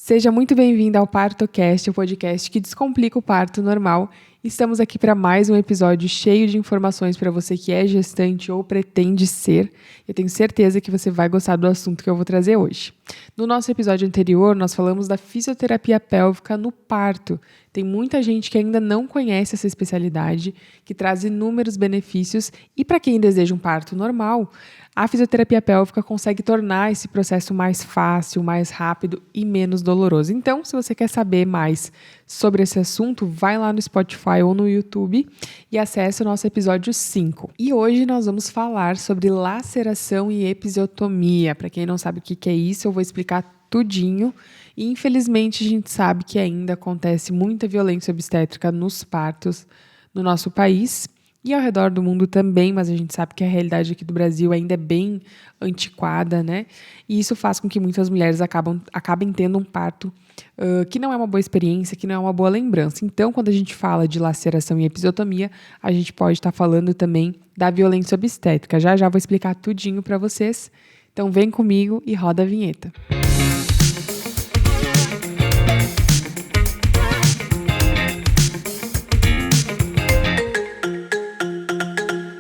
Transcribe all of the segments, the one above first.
Seja muito bem-vinda ao PartoCast, o podcast que descomplica o parto normal. Estamos aqui para mais um episódio cheio de informações para você que é gestante ou pretende ser. Eu tenho certeza que você vai gostar do assunto que eu vou trazer hoje. No nosso episódio anterior, nós falamos da fisioterapia pélvica no parto. Tem muita gente que ainda não conhece essa especialidade, que traz inúmeros benefícios e para quem deseja um parto normal, a fisioterapia pélvica consegue tornar esse processo mais fácil, mais rápido e menos doloroso. Então, se você quer saber mais sobre esse assunto, vai lá no Spotify ou no YouTube e acesse o nosso episódio 5. E hoje nós vamos falar sobre laceração e episiotomia. Para quem não sabe o que é isso, eu vou explicar tudinho. E infelizmente a gente sabe que ainda acontece muita violência obstétrica nos partos no nosso país e ao redor do mundo também, mas a gente sabe que a realidade aqui do Brasil ainda é bem antiquada, né? E isso faz com que muitas mulheres acabem tendo um parto que não é uma boa experiência, que não é uma boa lembrança. Então, quando a gente fala de laceração e episiotomia, a gente pode estar falando também da violência obstétrica. Já já vou explicar tudinho para vocês. Então, vem comigo e roda a vinheta.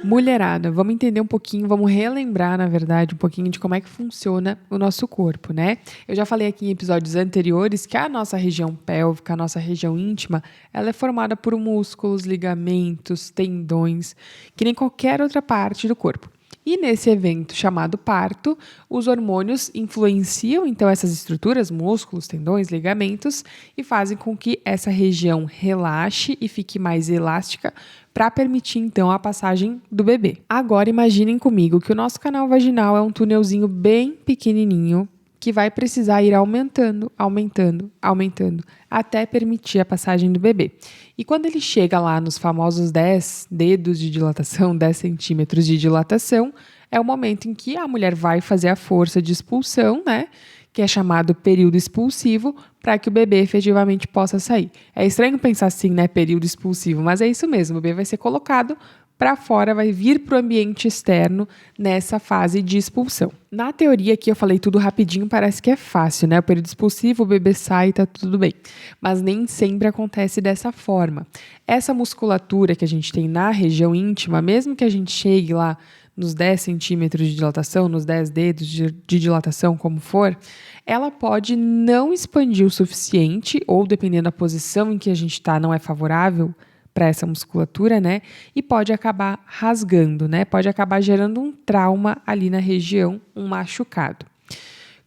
Mulherada, vamos entender um pouquinho, vamos relembrar, na verdade, um pouquinho de como é que funciona o nosso corpo, né? Eu já falei aqui em episódios anteriores que a nossa região pélvica, a nossa região íntima, ela é formada por músculos, ligamentos, tendões, que nem qualquer outra parte do corpo. E nesse evento chamado parto, os hormônios influenciam então essas estruturas, músculos, tendões, ligamentos, e fazem com que essa região relaxe e fique mais elástica para permitir então a passagem do bebê. Agora imaginem comigo que o nosso canal vaginal é um túnelzinho bem pequenininho que vai precisar ir aumentando, até permitir a passagem do bebê. E quando ele chega lá nos famosos 10 dedos de dilatação, 10 centímetros de dilatação, é o momento em que a mulher vai fazer a força de expulsão, né? Que é chamado período expulsivo, para que o bebê efetivamente possa sair. É estranho pensar assim, né? Período expulsivo, mas é isso mesmo. O bebê vai ser colocado para fora, vai vir para o ambiente externo nessa fase de expulsão. Na teoria aqui eu falei tudo rapidinho, parece que é fácil, né? O período expulsivo, o bebê sai e tá tudo bem. Mas nem sempre acontece dessa forma. Essa musculatura que a gente tem na região íntima, mesmo que a gente chegue lá nos 10 centímetros de dilatação, nos 10 dedos de dilatação, como for, ela pode não expandir o suficiente, ou dependendo da posição em que a gente está, não é favorável para essa musculatura, né? E pode acabar rasgando, né? Pode acabar gerando um trauma ali na região, um machucado.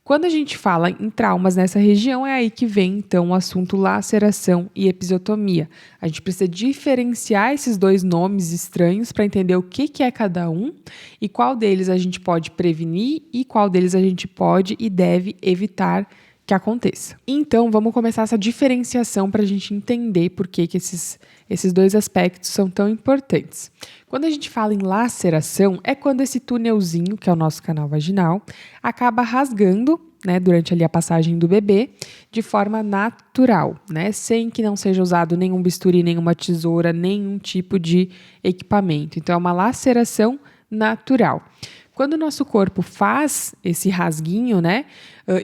Quando a gente fala em traumas nessa região, é aí que vem, então, o assunto laceração e episiotomia. A gente precisa diferenciar esses dois nomes estranhos para entender o que é cada um e qual deles a gente pode prevenir e qual deles a gente pode e deve evitar que aconteça. Então, vamos começar essa diferenciação para a gente entender por que esses dois aspectos são tão importantes. Quando a gente fala em laceração, é quando esse túnelzinho, que é o nosso canal vaginal, acaba rasgando, né, durante ali a passagem do bebê, de forma natural, né, sem que não seja usado nenhum bisturi, nenhuma tesoura, nenhum tipo de equipamento. Então, é uma laceração natural. Quando o nosso corpo faz esse rasguinho, né,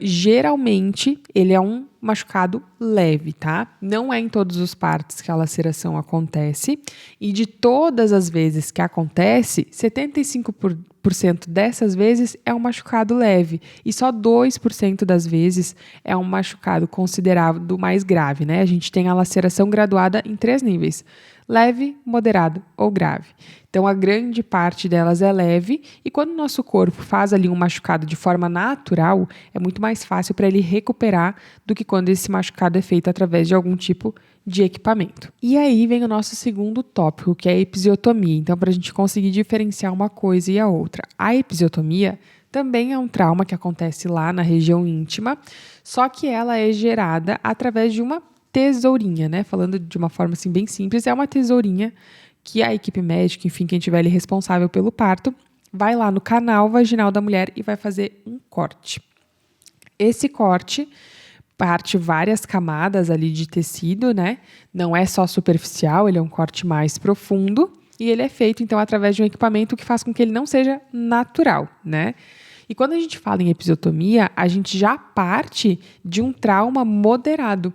geralmente ele é um machucado leve, tá? Não é em todos os partos que a laceração acontece e de todas as vezes que acontece, 75% dessas vezes é um machucado leve e só 2% das vezes é um machucado considerado mais grave, né? A gente tem a laceração graduada em 3 níveis: leve, moderado ou grave. Então, a grande parte delas é leve e quando o nosso corpo faz ali um machucado de forma natural, é muito mais fácil para ele recuperar do que quando esse machucado é feito através de algum tipo de equipamento. E aí vem o nosso segundo tópico, que é a episiotomia. Então, para a gente conseguir diferenciar uma coisa e a outra. A episiotomia também é um trauma que acontece lá na região íntima, só que ela é gerada através de uma tesourinha, né? Falando de uma forma assim bem simples, é uma tesourinha que a equipe médica, enfim, quem tiver ali responsável pelo parto, vai lá no canal vaginal da mulher e vai fazer um corte. Esse corte parte várias camadas ali de tecido, né? Não é só superficial, ele é um corte mais profundo e ele é feito, então, através de um equipamento que faz com que ele não seja natural, né? E quando a gente fala em episiotomia, a gente já parte de um trauma moderado.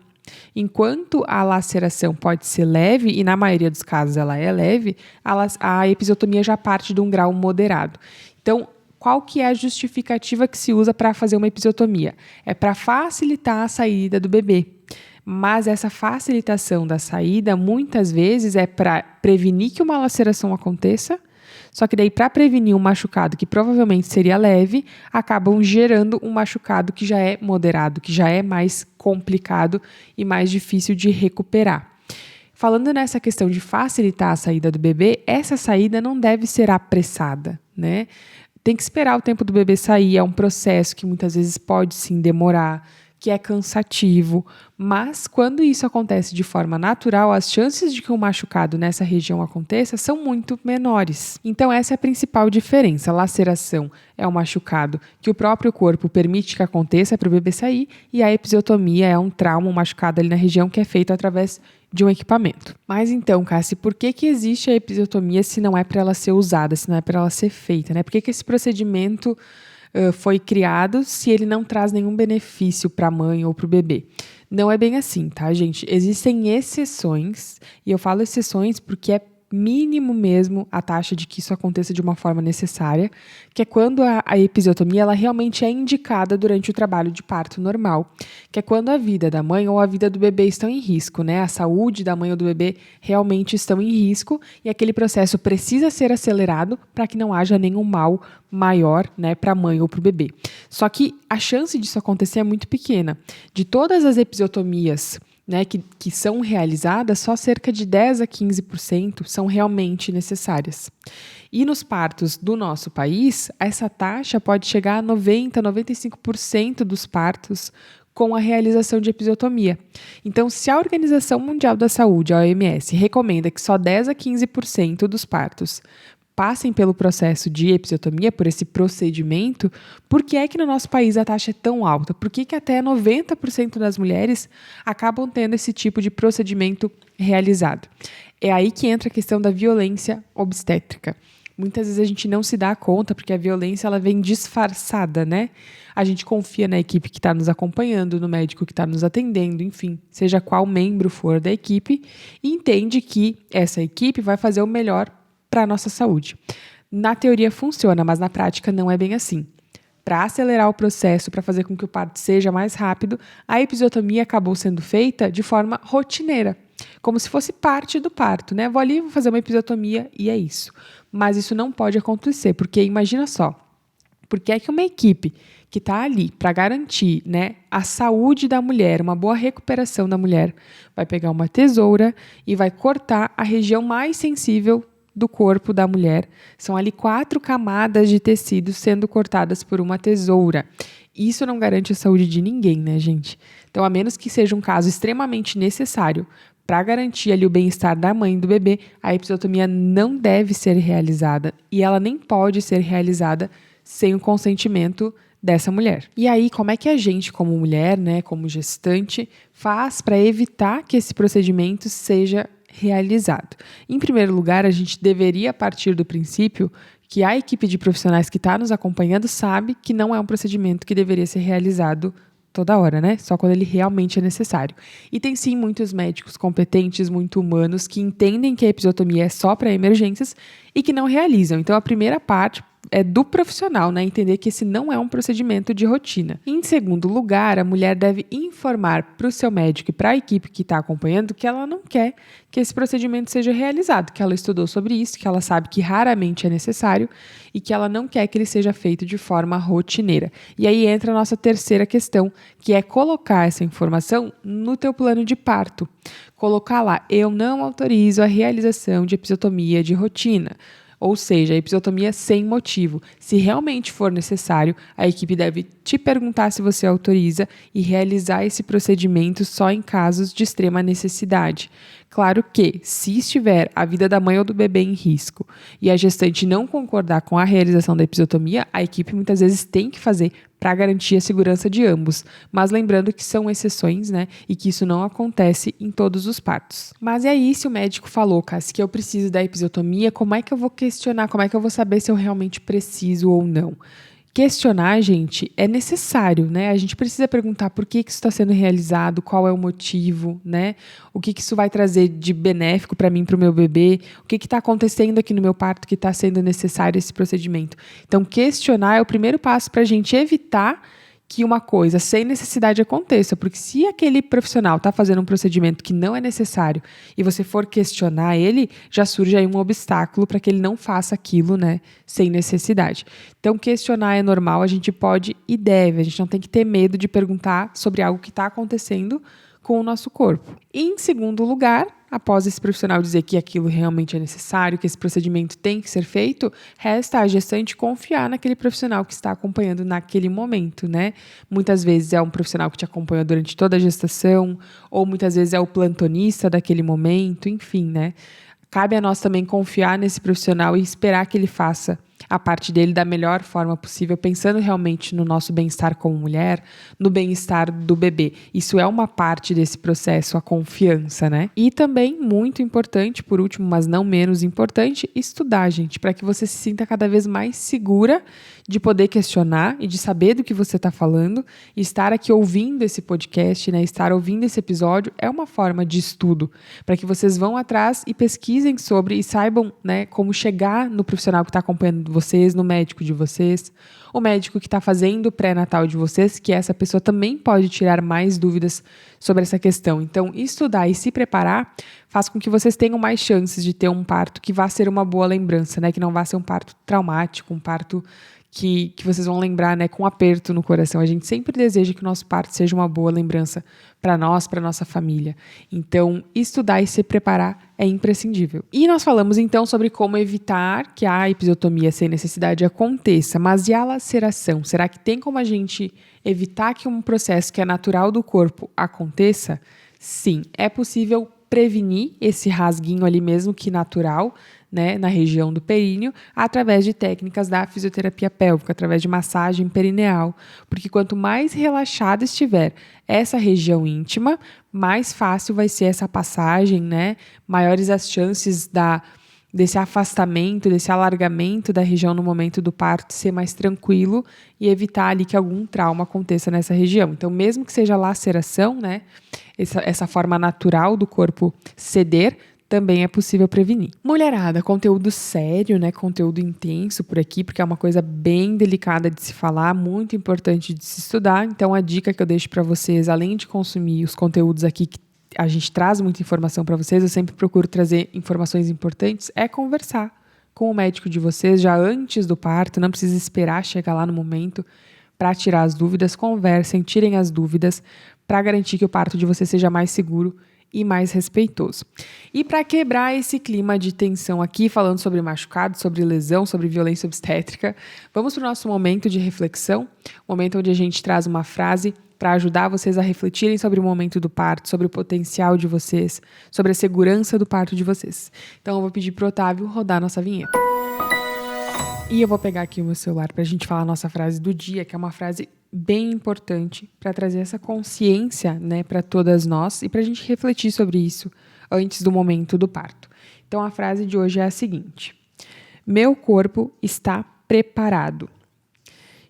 Enquanto a laceração pode ser leve, e na maioria dos casos ela é leve, a episiotomia já parte de um grau moderado. Então, qual que é a justificativa que se usa para fazer uma episiotomia? É para facilitar a saída do bebê. Mas essa facilitação da saída, muitas vezes, é para prevenir que uma laceração aconteça, só que daí, para prevenir um machucado que provavelmente seria leve, acabam gerando um machucado que já é moderado, que já é mais complicado e mais difícil de recuperar. Falando nessa questão de facilitar a saída do bebê, essa saída não deve ser apressada, né? Tem que esperar o tempo do bebê sair, é um processo que muitas vezes pode sim demorar, que é cansativo, mas quando isso acontece de forma natural, as chances de que um machucado nessa região aconteça são muito menores. Então essa é a principal diferença. A laceração é um machucado que o próprio corpo permite que aconteça para o bebê sair, e a episiotomia é um trauma, um machucado ali na região que é feito através de um equipamento. Mas então, Cassi, por que existe a episiotomia se não é para ela ser usada, se não é para ela ser feita, né? Por que esse procedimento foi criado se ele não traz nenhum benefício para a mãe ou para o bebê? Não é bem assim, tá, gente? Existem exceções, e eu falo exceções porque é mínimo mesmo a taxa de que isso aconteça de uma forma necessária, que é quando a episiotomia ela realmente é indicada durante o trabalho de parto normal, que é quando a vida da mãe ou a vida do bebê estão em risco, né? A saúde da mãe ou do bebê realmente estão em risco e aquele processo precisa ser acelerado para que não haja nenhum mal maior, né, para a mãe ou para o bebê. Só que a chance disso acontecer é muito pequena. De todas as episiotomias, né, que são realizadas, só cerca de 10 a 15% são realmente necessárias. E nos partos do nosso país, essa taxa pode chegar a 90%, 95% dos partos com a realização de episiotomia. Então, se a Organização Mundial da Saúde, a OMS, recomenda que só 10 a 15% dos partos passem pelo processo de episiotomia, por esse procedimento, por que é que no nosso país a taxa é tão alta? Por que até 90% das mulheres acabam tendo esse tipo de procedimento realizado? É aí que entra a questão da violência obstétrica. Muitas vezes a gente não se dá conta, porque a violência ela vem disfarçada, né? A gente confia na equipe que está nos acompanhando, no médico que está nos atendendo, enfim, seja qual membro for da equipe, e entende que essa equipe vai fazer o melhor para a nossa saúde. Na teoria funciona, mas na prática não é bem assim. Para acelerar o processo, para fazer com que o parto seja mais rápido, a episiotomia acabou sendo feita de forma rotineira, como se fosse parte do parto, né? Vou ali, vou fazer uma episiotomia e é isso. Mas isso não pode acontecer, porque imagina só, por que é que uma equipe que está ali para garantir, né, a saúde da mulher, uma boa recuperação da mulher, vai pegar uma tesoura e vai cortar a região mais sensível do corpo da mulher? São ali 4 camadas de tecido sendo cortadas por uma tesoura. Isso não garante a saúde de ninguém, né, gente? Então, a menos que seja um caso extremamente necessário para garantir ali o bem-estar da mãe e do bebê, a episiotomia não deve ser realizada e ela nem pode ser realizada sem o consentimento dessa mulher. E aí, como é que a gente, como mulher, né, como gestante, faz para evitar que esse procedimento seja realizado? Em primeiro lugar, a gente deveria partir do princípio que a equipe de profissionais que está nos acompanhando sabe que não é um procedimento que deveria ser realizado toda hora, né? Só quando ele realmente é necessário. E tem sim muitos médicos competentes, muito humanos, que entendem que a episiotomia é só para emergências e que não realizam. Então, a primeira parte é do profissional, né? Entender que esse não é um procedimento de rotina. Em segundo lugar, a mulher deve informar para o seu médico e para a equipe que está acompanhando que ela não quer que esse procedimento seja realizado, que ela estudou sobre isso, que ela sabe que raramente é necessário e que ela não quer que ele seja feito de forma rotineira. E aí entra a nossa terceira questão, que é colocar essa informação no teu plano de parto. Colocar lá, eu não autorizo a realização de episiotomia de rotina. Ou seja, a episiotomia sem motivo. Se realmente for necessário, a equipe deve te perguntar se você autoriza e realizar esse procedimento só em casos de extrema necessidade. Claro que, se estiver a vida da mãe ou do bebê em risco e a gestante não concordar com a realização da episiotomia, a equipe muitas vezes tem que fazer para garantir a segurança de ambos. Mas lembrando que são exceções, né? E que isso não acontece em todos os partos. Mas e aí, se o médico falou, Cassi, que eu preciso da episiotomia, como é que eu vou questionar? Como é que eu vou saber se eu realmente preciso ou não? questionar, gente, é necessário, né? A gente precisa perguntar por que isso está sendo realizado, qual é o motivo, né? O que isso vai trazer de benéfico para mim, para o meu bebê, o que está acontecendo aqui no meu parto que está sendo necessário esse procedimento. Então, questionar é o primeiro passo para a gente evitar que uma coisa sem necessidade aconteça, porque se aquele profissional está fazendo um procedimento que não é necessário e você for questionar ele, já surge aí um obstáculo para que ele não faça aquilo, né, sem necessidade. Então, questionar é normal, a gente pode e deve, a gente não tem que ter medo de perguntar sobre algo que está acontecendo com o nosso corpo. E, em segundo lugar, após esse profissional dizer que aquilo realmente é necessário, que esse procedimento tem que ser feito, resta à gestante confiar naquele profissional que está acompanhando naquele momento, né? Muitas vezes é um profissional que te acompanha durante toda a gestação, ou muitas vezes é o plantonista daquele momento, enfim, né? Cabe a nós também confiar nesse profissional e esperar que ele faça a parte dele da melhor forma possível, pensando realmente no nosso bem-estar como mulher, no bem-estar do bebê. Isso é uma parte desse processo, a confiança, né? E também, muito importante, por último, mas não menos importante, estudar, gente, para que você se sinta cada vez mais segura de poder questionar e de saber do que você está falando. E estar aqui ouvindo esse podcast, né? Estar ouvindo esse episódio é uma forma de estudo, para que vocês vão atrás e pesquisem sobre e saibam, né, como chegar no profissional que está acompanhando vocês, no médico de vocês, o médico que está fazendo o pré-natal de vocês, que essa pessoa também pode tirar mais dúvidas sobre essa questão. Então, estudar e se preparar faz com que vocês tenham mais chances de ter um parto que vá ser uma boa lembrança, né? Que não vá ser um parto traumático, um parto que vocês vão lembrar, né, com aperto no coração. A gente sempre deseja que o nosso parto seja uma boa lembrança para nós, para nossa família. Então, estudar e se preparar é imprescindível. E nós falamos, então, sobre como evitar que a episiotomia sem necessidade aconteça. Mas e a laceração? Será que tem como a gente evitar que um processo que é natural do corpo aconteça? Sim, é possível prevenir esse rasguinho ali mesmo que natural, né, na região do períneo, através de técnicas da fisioterapia pélvica, através de massagem perineal, porque quanto mais relaxada estiver essa região íntima, mais fácil vai ser essa passagem, né, maiores as chances desse afastamento, desse alargamento da região no momento do parto ser mais tranquilo e evitar ali que algum trauma aconteça nessa região. Então, mesmo que seja laceração, né, essa forma natural do corpo ceder, também é possível prevenir. Mulherada, conteúdo sério, né? Conteúdo intenso por aqui, porque é uma coisa bem delicada de se falar, muito importante de se estudar. Então, a dica que eu deixo para vocês, além de consumir os conteúdos aqui que a gente traz muita informação para vocês, eu sempre procuro trazer informações importantes, é conversar com o médico de vocês já antes do parto, não precisa esperar chegar lá no momento para tirar as dúvidas. Conversem, tirem as dúvidas para garantir que o parto de vocês seja mais seguro e mais respeitoso. E para quebrar esse clima de tensão aqui, falando sobre machucado, sobre lesão, sobre violência obstétrica, vamos para o nosso momento de reflexão, momento onde a gente traz uma frase para ajudar vocês a refletirem sobre o momento do parto, sobre o potencial de vocês, sobre a segurança do parto de vocês. Então eu vou pedir para o Otávio rodar a nossa vinheta. E eu vou pegar aqui o meu celular para a gente falar a nossa frase do dia, que é uma frase bem importante para trazer essa consciência, né, para todas nós e para a gente refletir sobre isso antes do momento do parto. Então, a frase de hoje é a seguinte: meu corpo está preparado.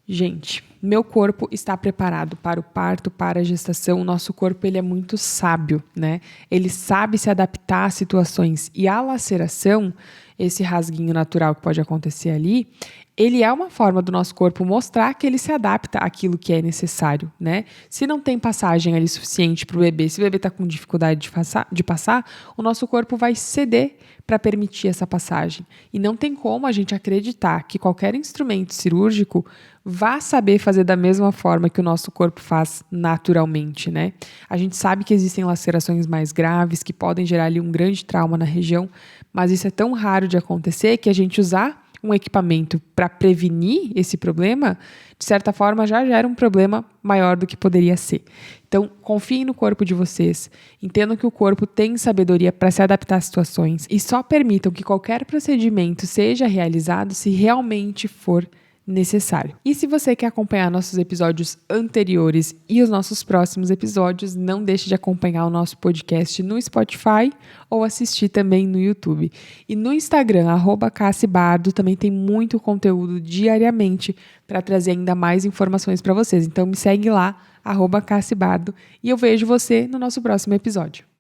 Gente, meu corpo está preparado para o parto, para a gestação. O nosso corpo, ele é muito sábio, né? Ele sabe se adaptar a situações. E a laceração, esse rasguinho natural que pode acontecer ali, ele é uma forma do nosso corpo mostrar que ele se adapta àquilo que é necessário, né? Se não tem passagem ali suficiente para o bebê, se o bebê está com dificuldade de passar, o nosso corpo vai ceder para permitir essa passagem. E não tem como a gente acreditar que qualquer instrumento cirúrgico vá saber fazer da mesma forma que o nosso corpo faz naturalmente, né? A gente sabe que existem lacerações mais graves que podem gerar ali um grande trauma na região, mas isso é tão raro de acontecer que a gente usar um equipamento para prevenir esse problema, de certa forma, já gera um problema maior do que poderia ser. Então, confiem no corpo de vocês, entendam que o corpo tem sabedoria para se adaptar às situações e só permitam que qualquer procedimento seja realizado se realmente for necessário. E se você quer acompanhar nossos episódios anteriores e os nossos próximos episódios, não deixe de acompanhar o nosso podcast no Spotify ou assistir também no YouTube. E no Instagram, @CassiBardo, também tem muito conteúdo diariamente para trazer ainda mais informações para vocês. Então me segue lá, @CassiBardo, e eu vejo você no nosso próximo episódio.